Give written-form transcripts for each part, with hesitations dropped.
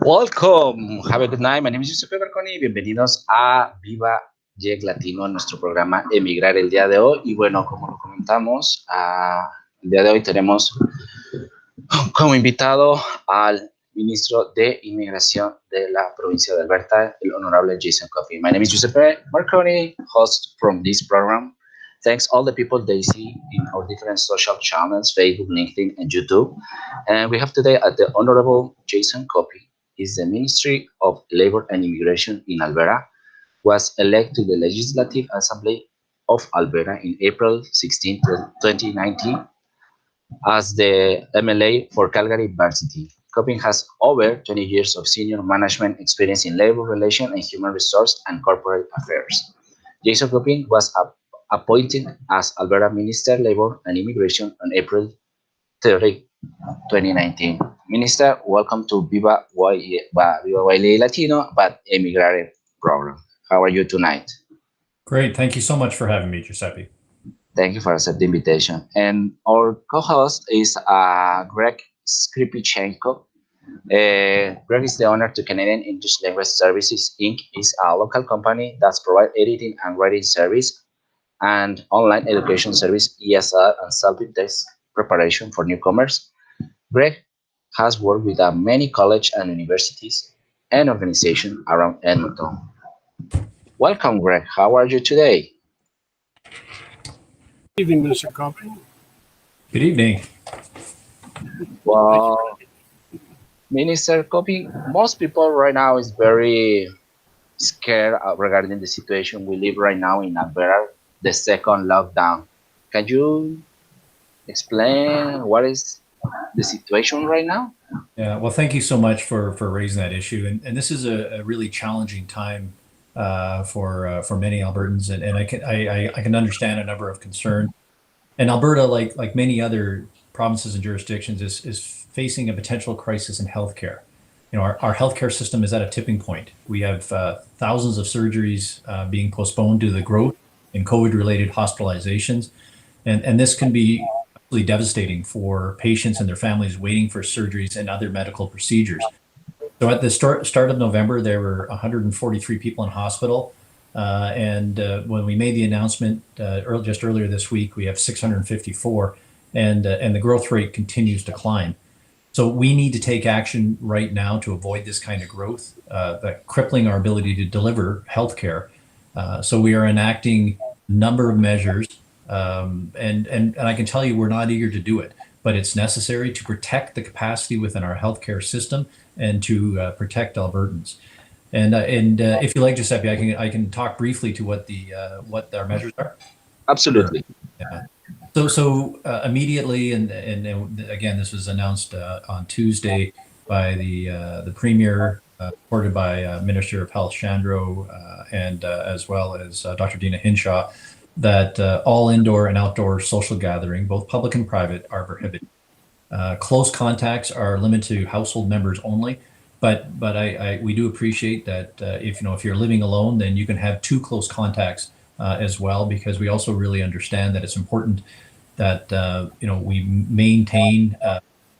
Welcome, have a good night. My name is Giuseppe Berconi. Bienvenidos a Viva Yeg Latino, nuestro programa Emigrare el día de hoy. Y bueno, como lo comentamos, el día de hoy tenemos como invitado al ministro de Inmigración de la provincia de Alberta, el honorable Jason Coffey. My name is Giuseppe Marconi, host from this program. Thanks all the people they see in our different social channels, Facebook, LinkedIn, and YouTube. And we have today the honorable Jason Coffey. Is the Ministry of Labor and Immigration in Alberta, was elected to the Legislative Assembly of Alberta in April 16, 2019 as the MLA for Calgary Varsity. Coping has over 20 years of senior management experience in labor relations and human resource and corporate affairs. Jason Coping was appointed as Alberta Minister of Labor and Immigration on April 30, 2019. Minister, welcome to Viva Baile Latino, but Emigrare program. How are you tonight? Great. Thank you so much for having me, Giuseppe. Thank you for accepting the invitation. And our co-host is Greg Skripichenko. Greg is the owner to Canadian English Language Services, Inc. is a local company that provides editing and writing service and online education service, ESL, and self-test preparation for newcomers. Greg has worked with many colleges and universities and organizations around Edmonton. Welcome, Greg. How are you today? Good evening, Mr. Coffey. Good evening. Well, Minister Coffey, most people right now is very scared regarding the situation we live right now in Alberta, the second lockdown. Can you explain what is the situation right now? Yeah, well, thank you so much for raising that issue. And this is a really challenging time for many Albertans, and I can understand a number of concerns. And Alberta, like many other provinces and jurisdictions, is facing a potential crisis in healthcare. You know, our healthcare system is at a tipping point. We have thousands of surgeries being postponed due to the growth in COVID-related hospitalizations, and this can be absolutely devastating for patients and their families waiting for surgeries and other medical procedures. So at the start of November, there were 143 people in hospital. And when we made the announcement just earlier this week, we have 654, and the growth rate continues to climb. So we need to take action right now to avoid this kind of growth, that crippling our ability to deliver healthcare. So we are enacting a number of measures. And I can tell you we're not eager to do it, but it's necessary to protect the capacity within our healthcare system and to protect Albertans. And if you like, Giuseppe, I can talk briefly to what our measures are. Absolutely. Yeah. So immediately, and again, this was announced on Tuesday by the Premier, supported by Minister of Health Shandro, and as well as Dr. Dina Hinshaw, that all indoor and outdoor social gathering, both public and private, are prohibited. Close contacts are limited to household members only, but we do appreciate that if you're living alone, then you can have 2 close contacts as well, because we also really understand that it's important that we maintain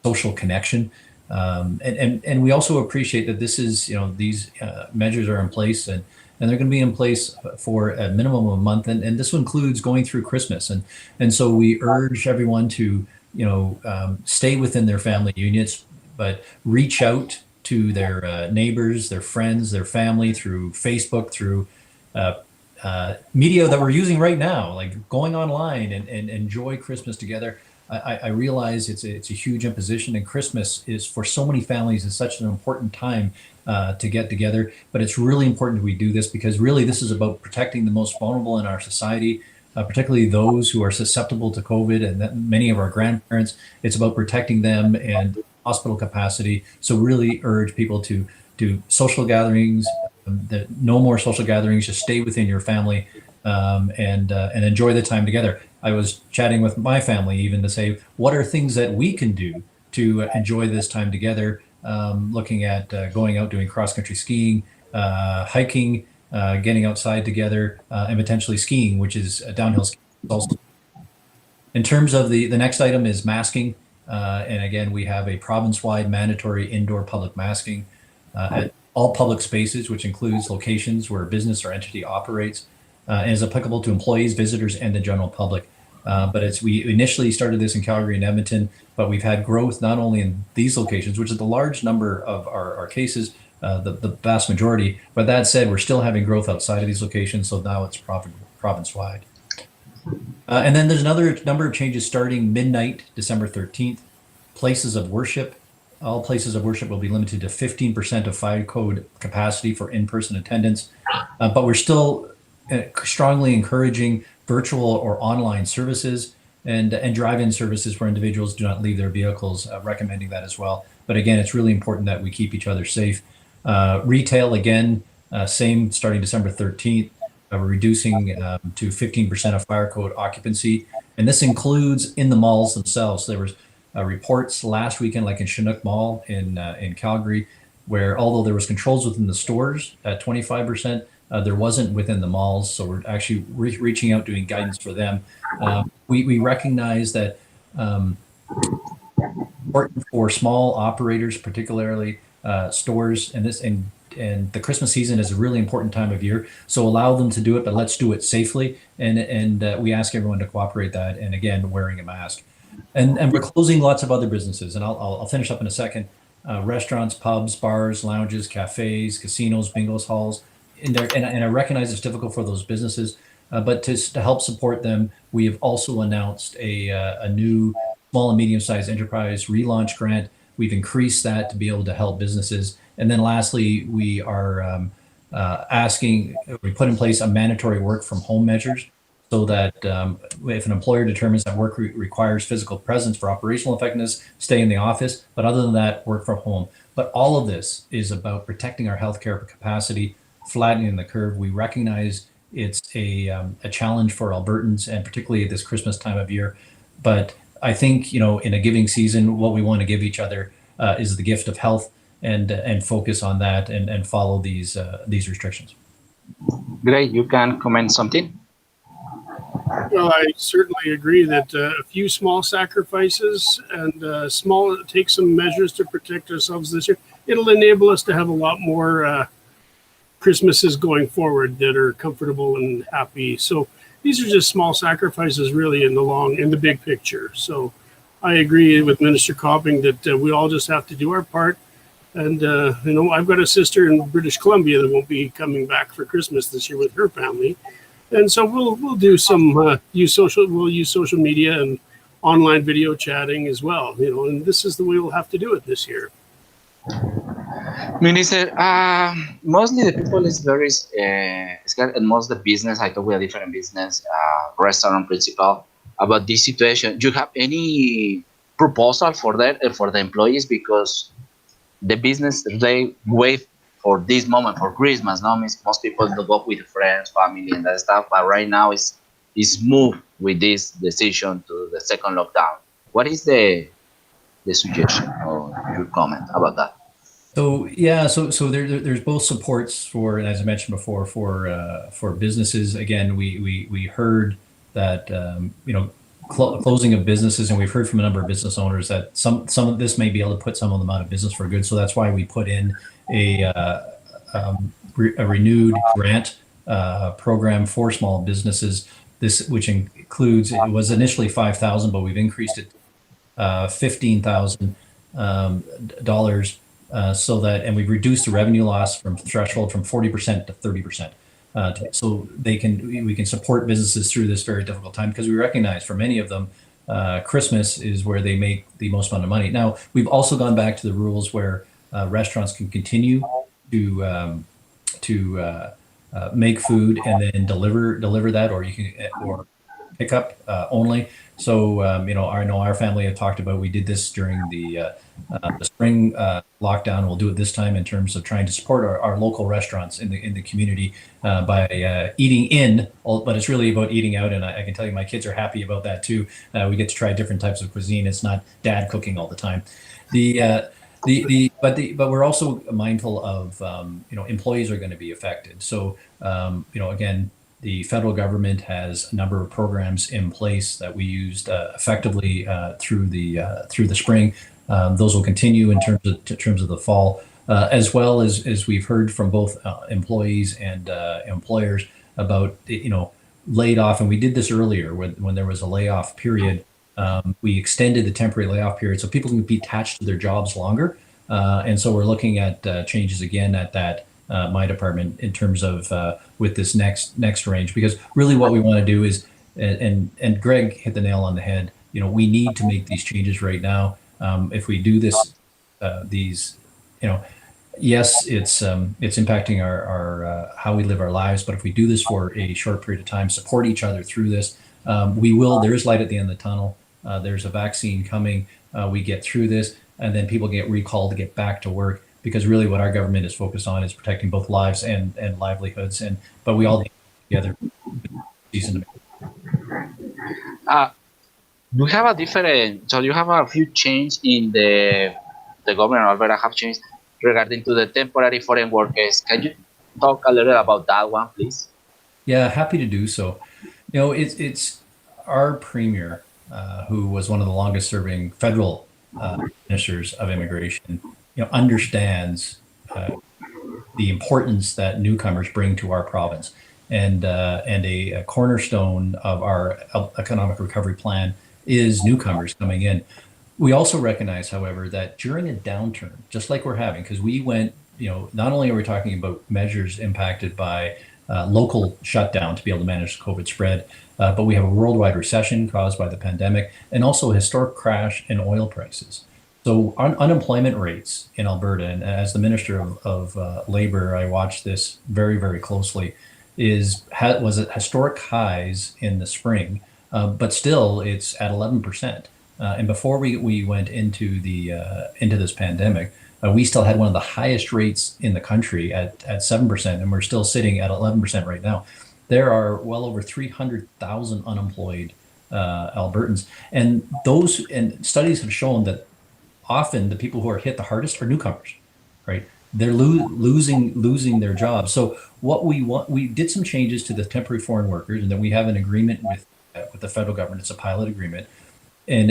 social connection, and we also appreciate that this is these measures are in place, and they're going to be in place for a minimum of a month, and this includes going through Christmas, and so we urge everyone to stay within their family units, but reach out to their neighbors, their friends, their family through Facebook, through media that we're using right now, like going online and enjoy Christmas together. I realize it's a huge imposition, and Christmas is, for so many families, is such an important time to get together. But it's really important we do this, because really this is about protecting the most vulnerable in our society, particularly those who are susceptible to COVID, and that many of our grandparents. It's about protecting them and hospital capacity. So really urge people to do social gatherings, no more social gatherings, just stay within your family, and enjoy the time together. I was chatting with my family even to say, what are things that we can do to enjoy this time together, looking at going out, doing cross-country skiing, hiking, getting outside together, and potentially skiing, which is downhill skiing also. In terms of the next item is masking. And again, we have a province-wide mandatory indoor public masking. at all public spaces, which includes locations where a business or entity operates, and is applicable to employees, visitors, and the general public. But we initially started this in Calgary and Edmonton, but we've had growth not only in these locations, which is the large number of our cases, the vast majority, but that said, we're still having growth outside of these locations, so now it's province-wide. And then there's another number of changes starting midnight, December 13th. Places of worship. All places of worship will be limited to 15% of fire code capacity for in-person attendance, but we're still strongly encouraging virtual or online services and drive-in services where individuals do not leave their vehicles, recommending that as well. But again, it's really important that we keep each other safe. Retail, again, same starting December 13th. We're reducing to 15% of fire code occupancy. And this includes in the malls themselves. There was reports last weekend, like in Chinook Mall in Calgary, where although there was controls within the stores at 25%, there wasn't within the malls. So we're actually reaching out, doing guidance for them. We recognize that important for small operators, particularly stores, and the Christmas season is a really important time of year. So allow them to do it, but let's do it safely. And we ask everyone to cooperate that. And again, wearing a mask. And we're closing lots of other businesses. And I'll finish up in a second. Restaurants, pubs, bars, lounges, cafes, casinos, bingos, halls. And I recognize it's difficult for those businesses, but to help support them, we have also announced a new small and medium-sized enterprise relaunch grant. We've increased that to be able to help businesses. And then lastly, we are we put in place a mandatory work from home measures so that if an employer determines that work requires physical presence for operational effectiveness, stay in the office, but other than that, work from home. But all of this is about protecting our healthcare capacity, flattening the curve. We recognize it's a challenge for Albertans, and particularly at this Christmas time of year. But I think, in a giving season, what we want to give each other is the gift of health, and focus on that and follow these restrictions. Great. You can comment something? Well, I certainly agree that a few small sacrifices and take some measures to protect ourselves this year, it'll enable us to have a lot more Christmases going forward that are comfortable and happy. So these are just small sacrifices really in the big picture. So I agree with Minister Copping that we all just have to do our part. And, I've got a sister in British Columbia that won't be coming back for Christmas this year with her family. And so we'll do some, use social media and online video chatting as well, and this is the way we'll have to do it this year. Minister, mostly the people is very scared, and most of the business, I talk with a different business, restaurant principal, about this situation. Do you have any proposal for that, for the employees? Because the business, they wait for this moment, for Christmas. Now, most people do go with friends, family, and that stuff. But right now, it's moved with this decision to the second lockdown. What is the suggestion or your comment about that? So yeah, so there's both supports for, and as I mentioned before, for businesses. Again, we heard that closing of businesses, and we've heard from a number of business owners that some of this may be able to put some of them out of business for good. So that's why we put in a renewed grant program for small businesses. This, which includes, it was initially $5,000, but we've increased it $15,000 so that, and we've reduced the revenue loss from threshold from 40% to 30%. So we can support businesses through this very difficult time, because we recognize for many of them, Christmas is where they make the most amount of money. Now, we've also gone back to the rules where restaurants can continue to make food and then deliver that, or pick up only. So I know our family have talked about, we did this during the spring lockdown. We'll do it this time in terms of trying to support our local restaurants in the community by eating in, but it's really about eating out. And I can tell you, my kids are happy about that too. We get to try different types of cuisine. It's not dad cooking all the time. But we're also mindful of employees are going to be affected. So again, the federal government has a number of programs in place that we used effectively through the spring. Those will continue in terms of the fall. as well as we've heard from both employees and employers about, laid off. And we did this earlier when there was a layoff period. We extended the temporary layoff period so people can be attached to their jobs longer. And so we're looking at changes again at that my department in terms of with this next range, because really what we want to do is, and Greg hit the nail on the head, we need to make these changes right now. If we do this, yes, it's impacting our how we live our lives, but if we do this for a short period of time, support each other through this, there is light at the end of the tunnel. There's a vaccine coming. We get through this, and then people get recalled to get back to work, because really what our government is focused on is protecting both lives and livelihoods. But we all need to together. You have a different, so you have a few changes in the government of Alberta have changed regarding to the temporary foreign workers. Can you talk a little about that one, please? Yeah, happy to do so. It's our premier, who was one of the longest serving federal ministers of immigration, understands the importance that newcomers bring to our province, and a cornerstone of our economic recovery plan is newcomers coming in. We also recognize, however, that during a downturn, just like we're having, because we went, not only are we talking about measures impacted by local shutdown to be able to manage the COVID spread, but we have a worldwide recession caused by the pandemic, and also a historic crash in oil prices. So unemployment rates in Alberta, and as the Minister of Labor, I watched this very, very closely, was at historic highs in the spring, but still it's at 11%. And before we went into this pandemic, we still had one of the highest rates in the country at 7%, and we're still sitting at 11% right now. There are well over 300,000 unemployed Albertans, and studies have shown that often the people who are hit the hardest are newcomers, right? They're losing their jobs. So what we did some changes to the temporary foreign workers, and then we have an agreement with the federal government. It's a pilot agreement. And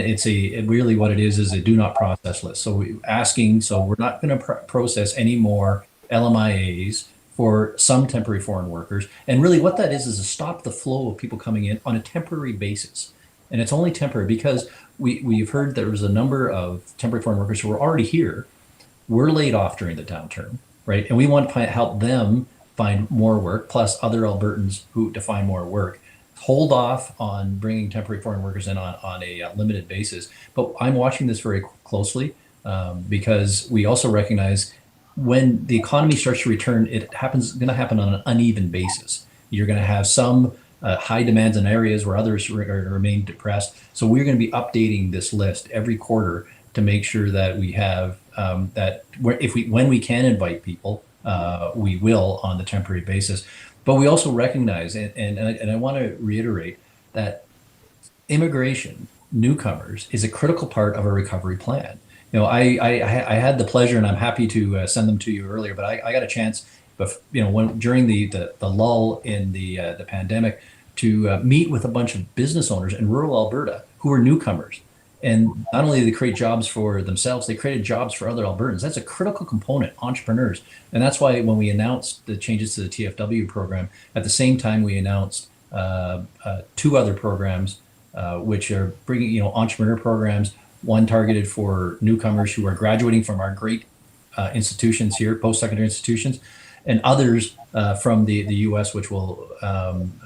really what it is a do not process list. So we're not going to process any more LMIAs for some temporary foreign workers. And really what that is to stop the flow of people coming in on a temporary basis. And it's only temporary because we've heard there was a number of temporary foreign workers who were already here, were laid off during the downturn, right? And we want to help them find more work, plus other Albertans to find more work. Hold off on bringing temporary foreign workers in on a limited basis. But I'm watching this very closely because we also recognize when the economy starts to return, going to happen on an uneven basis. You're going to have some high demands in areas where others remain depressed. So we're going to be updating this list every quarter to make sure that we have when we can invite people, we will on the temporary basis. But we also recognize, and I want to reiterate, that immigration, newcomers, is a critical part of a recovery plan. I had the pleasure, and I'm happy to send them to you earlier, but I got a chance, during the lull in the pandemic, to meet with a bunch of business owners in rural Alberta who were newcomers. And not only did they create jobs for themselves, they created jobs for other Albertans. That's a critical component, entrepreneurs. And that's why when we announced the changes to the TFW program, at the same time we announced two other programs, which are bringing, entrepreneur programs, one targeted for newcomers who are graduating from our great institutions here, post-secondary institutions, and others from the U.S., which will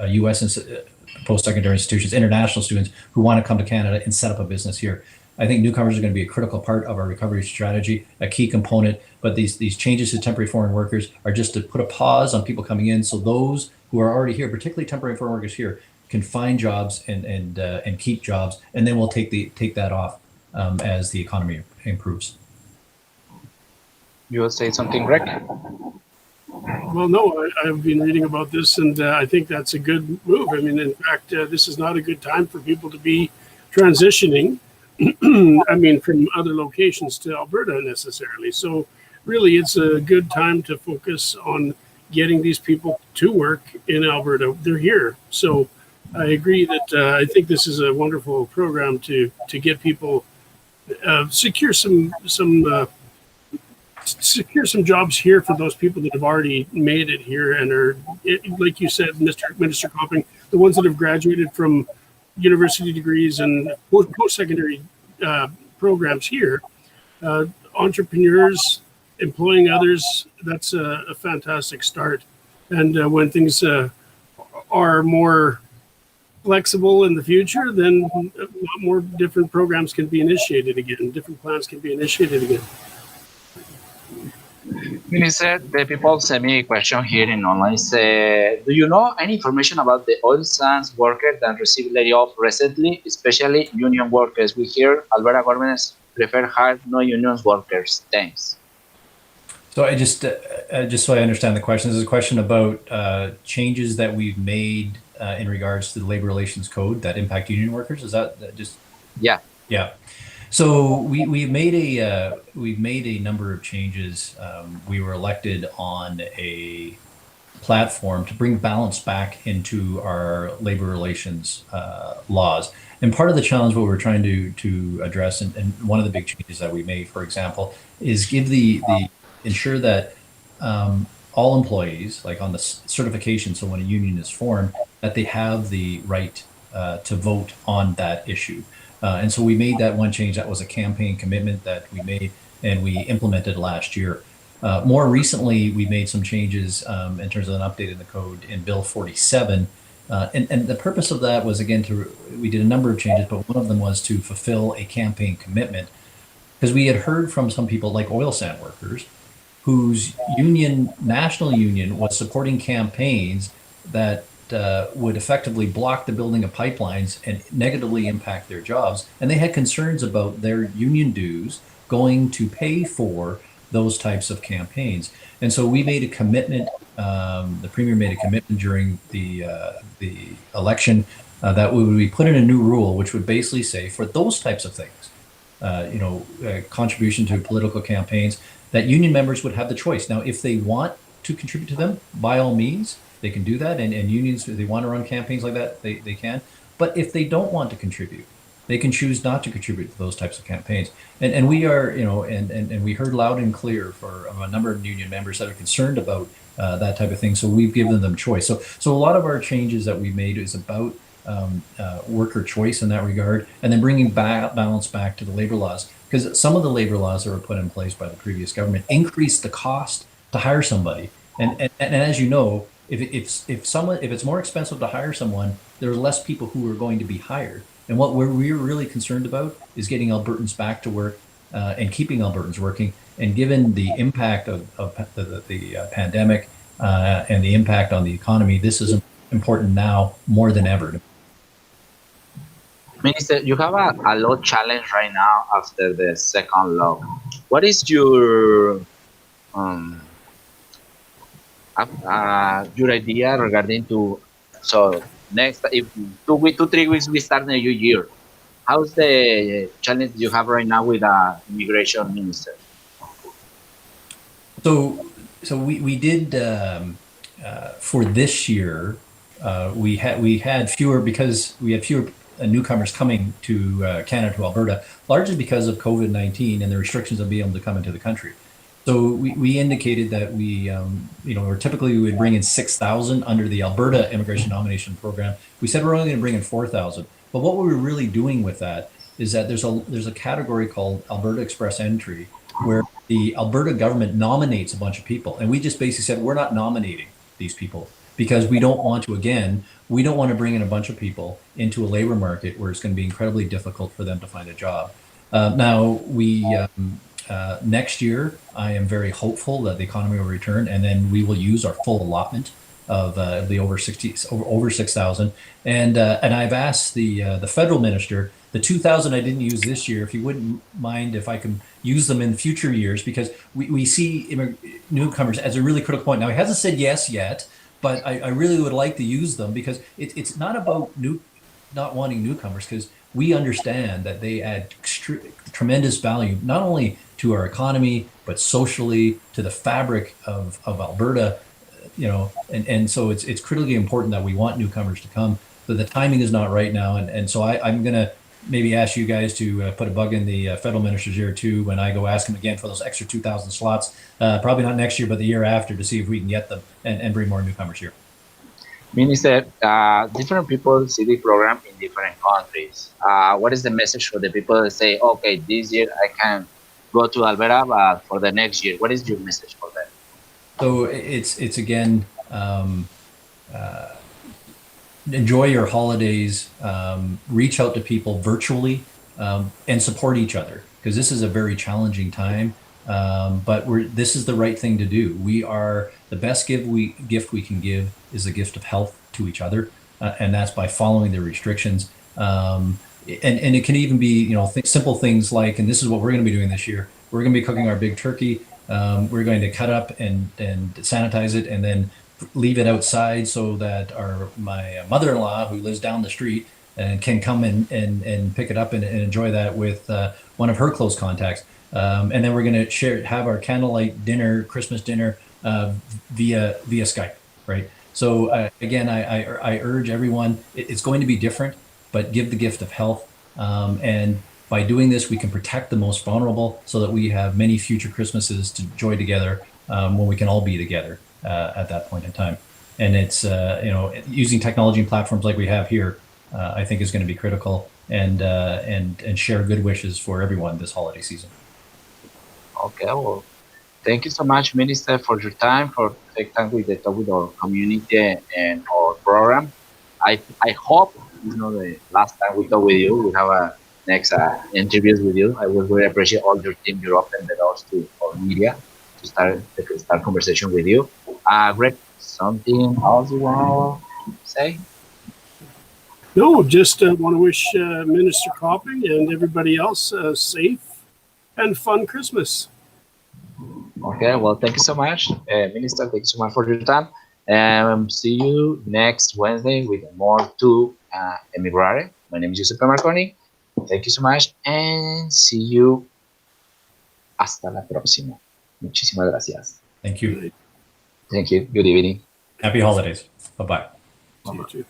U.S. post-secondary institutions, international students who want to come to Canada and set up a business here. I think newcomers are going to be a critical part of our recovery strategy, a key component, but these changes to temporary foreign workers are just to put a pause on people coming in, so those who are already here, particularly temporary foreign workers here, can find jobs and keep jobs, and then we'll take that off as the economy improves. You will say something, Greg? Well, no, I've been reading about this, and I think that's a good move. I mean, in fact, this is not a good time for people to be transitioning, from other locations to Alberta necessarily. So really, it's a good time to focus on getting these people to work in Alberta. They're here. So I agree that I think this is a wonderful program to get people secure some secure some jobs here for those people that have already made it here and are, like you said, Minister Copping, the ones that have graduated from university degrees and post-secondary programs here. Entrepreneurs employing others, that's a fantastic start. And when things are more flexible in the future, then a lot more different programs can be initiated again, different plans can be initiated again. Minister, the people sent me a question here in online. Say, do you know any information about the oil sands workers that received layoff recently, especially union workers? We hear Alberta governments prefer hire no-union workers. Thanks. So I just so I understand the question, this is a question about changes that we've made in regards to the labor relations code that impact union workers. Is that just? Yeah. Yeah. So we've made a number of changes. We were elected on a platform to bring balance back into our labor relations laws. And part of the challenge, what we're trying to address, and one of the big changes that we made, for example, is give ensure that all employees, like on the certification, so when a union is formed, that they have the right to vote on that issue. And so we made that one change. That was a campaign commitment that we made and we implemented last year. More recently, we made some changes in terms of an update in the code in Bill 47. And the purpose of that was, again, we did a number of changes, but one of them was to fulfill a campaign commitment. Because we had heard from some people like oil sand workers whose national union was supporting campaigns that would effectively block the building of pipelines and negatively impact their jobs. And they had concerns about their union dues going to pay for those types of campaigns. And so we made a commitment, the Premier made a commitment during the election that we put in a new rule, which would basically say for those types of things, contribution to political campaigns, that union members would have the choice. Now, if they want to contribute to them, by all means, they can do that. And unions, if they want to run campaigns like that, they can. But if they don't want to contribute, they can choose not to contribute to those types of campaigns. And we are, and we heard loud and clear for a number of union members that are concerned about that type of thing. So we've given them choice. So a lot of our changes that we've made is about worker choice in that regard, and then bringing balance back to the labor laws. Because some of the labor laws that were put in place by the previous government increased the cost to hire somebody. And as you know, if it's more expensive to hire someone, there are less people who are going to be hired. And what we're really concerned about is getting Albertans back to work and keeping Albertans working. And given the impact of the pandemic and the impact on the economy, this is important now more than ever. Minister, you have a law challenge right now after the second law. What is your idea regarding to, so next, if 2-3 weeks we start a new year, how's the challenge you have right now with the immigration minister? So we did for this year. We had fewer because we had fewer newcomers coming to Canada, to Alberta, largely because of COVID-19 and the restrictions of being able to come into the country. So we indicated that we would bring in 6,000 under the Alberta Immigration Nomination Program. We said we're only going to bring in 4,000. But what we were really doing with that is that there's a category called Alberta Express Entry, where the Alberta government nominates a bunch of people. And we just basically said, we're not nominating these people because we don't want to bring in a bunch of people into a labor market where it's going to be incredibly difficult for them to find a job. Now, next year, I am very hopeful that the economy will return, and then we will use our full allotment of the over 6,000. And I've asked the federal minister, the 2,000 I didn't use this year, if you wouldn't mind if I can use them in future years, because we see newcomers as a really critical point. Now, he hasn't said yes yet, but I really would like to use them because it's not about not wanting newcomers, because we understand that they add tremendous value, not only to our economy, but socially to the fabric of Alberta, and so it's critically important that we want newcomers to come, but the timing is not right now. And so I'm going to maybe ask you guys to put a bug in the federal minister's ear too when I go ask him again for those extra 2,000 slots, probably not next year, but the year after, to see if we can get them and bring more newcomers here. Minister, different people see the program in different countries. What is the message for the people that say, okay, this year I can go to Alberta, but for the next year, what is your message for them? So it's again, enjoy your holidays, reach out to people virtually, and support each other, because this is a very challenging time. But this is the right thing to do. The best gift we can give is the gift of health to each other, and that's by following the restrictions. And it can even be, simple things like, and this is what we're going to be doing this year. We're going to be cooking our big turkey. We're going to cut up and sanitize it, and then leave it outside so that my mother-in-law, who lives down the street, and can come and pick it up and enjoy that with one of her close contacts. And then we're going to have our candlelight dinner, Christmas dinner, via Skype, right? So again, I urge everyone, it's going to be different, but give the gift of health. And by doing this, we can protect the most vulnerable so that we have many future Christmases to enjoy together when we can all be together at that point in time. And it's, using technology and platforms like we have here, I think is going to be critical, and share good wishes for everyone this holiday season. Okay, well, thank you so much, Minister, for your time, for taking time with our community and our program. I hope, the last time we talked with you, we have a next interviews with you. I would really appreciate all your team. You're open the doors to our media to start conversation with you. Greg, something else you want to say? No, just want to wish Minister Copping and everybody else a safe and fun Christmas. Okay, well, thank you so much, Minister. Thank you so much for your time. See you next Wednesday with more to Emigrāre. My name is Josep Marconi. Thank you so much, and see you. Hasta la próxima. Muchísimas gracias. Thank you. Thank you. Good evening. Happy holidays. Bye-bye. You too.